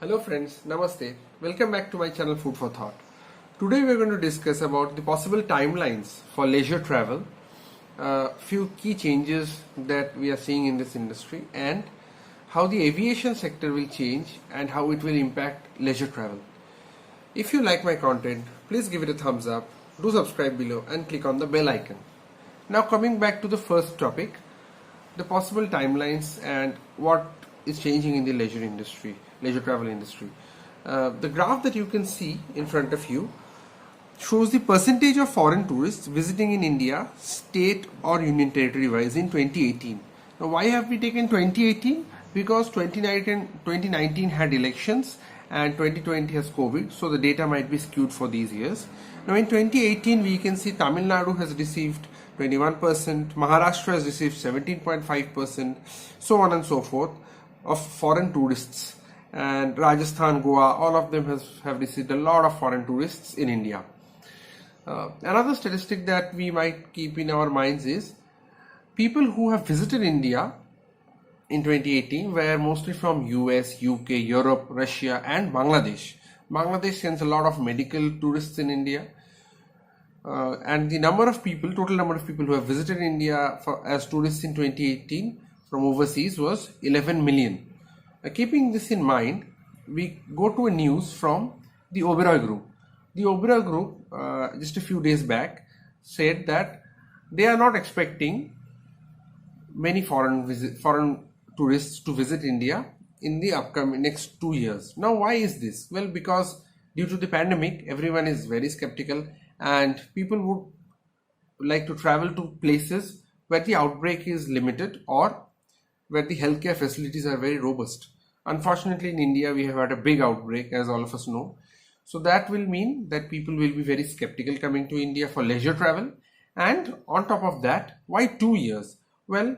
Hello friends, Namaste. Welcome back to my channel Food for Thought. Today we are going to discuss about the possible timelines for leisure travel, few key changes that we are seeing in this industry, and how the aviation sector will change and how it will impact leisure travel. If you like my content, please give it a thumbs up, do subscribe below and click on the bell icon. Now coming back to the first topic, the possible timelines and what is changing in the leisure travel industry. The graph that you can see in front of you shows the percentage of foreign tourists visiting in India, state or union territory wise in 2018. Now why have we taken 2018? Because 2019 had elections and 2020 has COVID, so the data might be skewed for these years. Now in 2018 we can see Tamil Nadu has received 21%, Maharashtra has received 17.5%, so on and so forth of foreign tourists, and Rajasthan, Goa, all of them have received a lot of foreign tourists in India. Another statistic that we might keep in our minds is people who have visited India in 2018 were mostly from US, UK, Europe, Russia and Bangladesh. Bangladesh sends a lot of medical tourists in India. And the total number of people who have visited India as tourists in 2018 from overseas was 11 million. Keeping this in mind, we go to a news from the Oberoi Group. The Oberoi Group, just a few days back, said that they are not expecting many foreign tourists to visit India in the upcoming next 2 years. Now, why is this? Well, because due to the pandemic, everyone is very skeptical and people would like to travel to places where the outbreak is limited or where the healthcare facilities are very robust. Unfortunately, in India, we have had a big outbreak, as all of us know. So that will mean that people will be very skeptical coming to India for leisure travel. And on top of that, why 2 years? Well,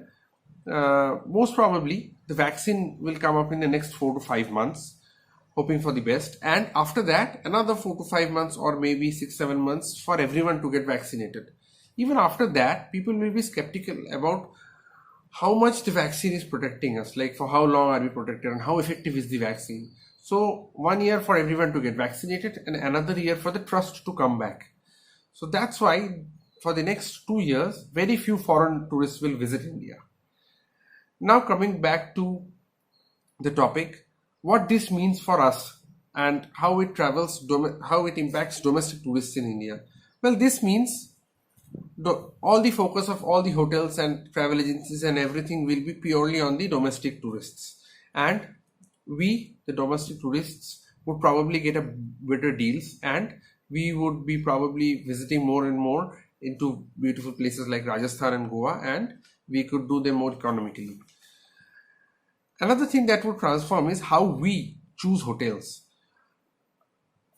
most probably the vaccine will come up in the next 4 to 5 months, hoping for the best. And after that, another 4 to 5 months or maybe 6-7 months for everyone to get vaccinated. Even after that, people will be skeptical about how much the vaccine is protecting us, like for how long are we protected and how effective is the vaccine. So 1 year for everyone to get vaccinated and another year for the trust to come back. So that's why for the next 2 years, very few foreign tourists will visit India. Now coming back to the topic, what this means for us and how it impacts domestic tourists in India. Well, this means all the focus of all the hotels and travel agencies and everything will be purely on the domestic tourists, and we, the domestic tourists, would probably get a better deals and we would be probably visiting more and more into beautiful places like Rajasthan and Goa, and we could do them more economically. Another thing that would transform is how we choose hotels.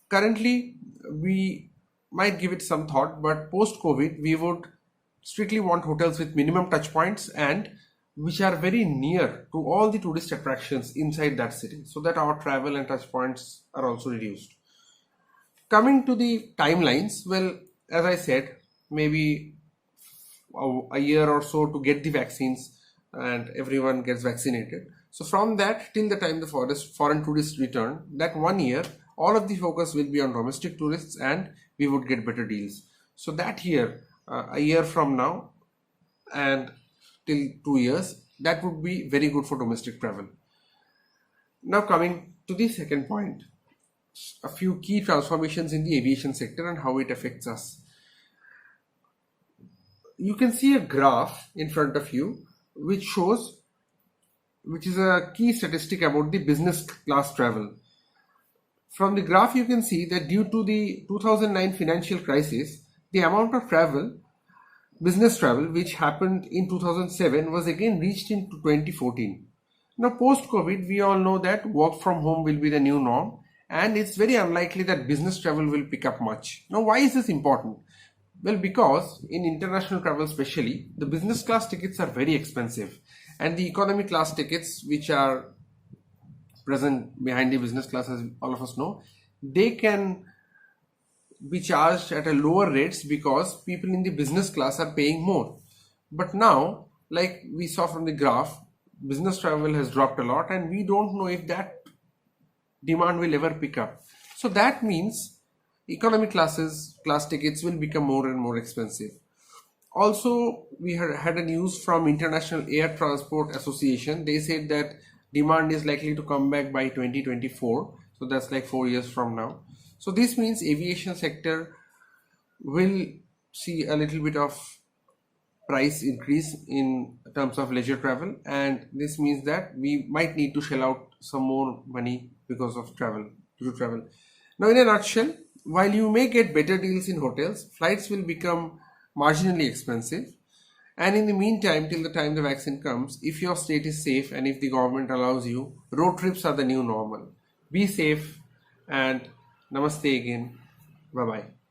Currently, we might give it some thought, but post-COVID, we would strictly want hotels with minimum touch points and which are very near to all the tourist attractions inside that city, so that our travel and touch points are also reduced. Coming to the timelines, well, as I said, maybe a year or so to get the vaccines and everyone gets vaccinated. So from that till the time the foreign tourists return, that 1 year, all of the focus will be on domestic tourists and we would get better deals. So that year, a year from now and till 2 years, that would be very good for domestic travel. Now coming to the second point, a few key transformations in the aviation sector and how it affects us. You can see a graph in front of you which is a key statistic about the business class travel. From the graph, you can see that due to the 2009 financial crisis, the amount of business travel, which happened in 2007, was again reached in 2014. Now, post-COVID, we all know that work from home will be the new norm, and it's very unlikely that business travel will pick up much. Now, why is this important? Well, because in international travel especially, the business class tickets are very expensive, and the economy class tickets, which are present behind the business class, as all of us know, they can be charged at a lower rates because people in the business class are paying more. But now, like we saw from the graph, business travel has dropped a lot and we don't know if that demand will ever pick up. So that means economy class tickets will become more and more expensive. Also, we had a news from International Air Transport Association. They said that demand is likely to come back by 2024. So that's like 4 years from now. So this means aviation sector will see a little bit of price increase in terms of leisure travel, and this means that we might need to shell out some more money because of travel to travel. Now, in a nutshell, while you may get better deals in hotels, flights will become marginally expensive. And in the meantime, till the time the vaccine comes, if your state is safe and if the government allows you, road trips are the new normal. Be safe and namaste again. Bye bye.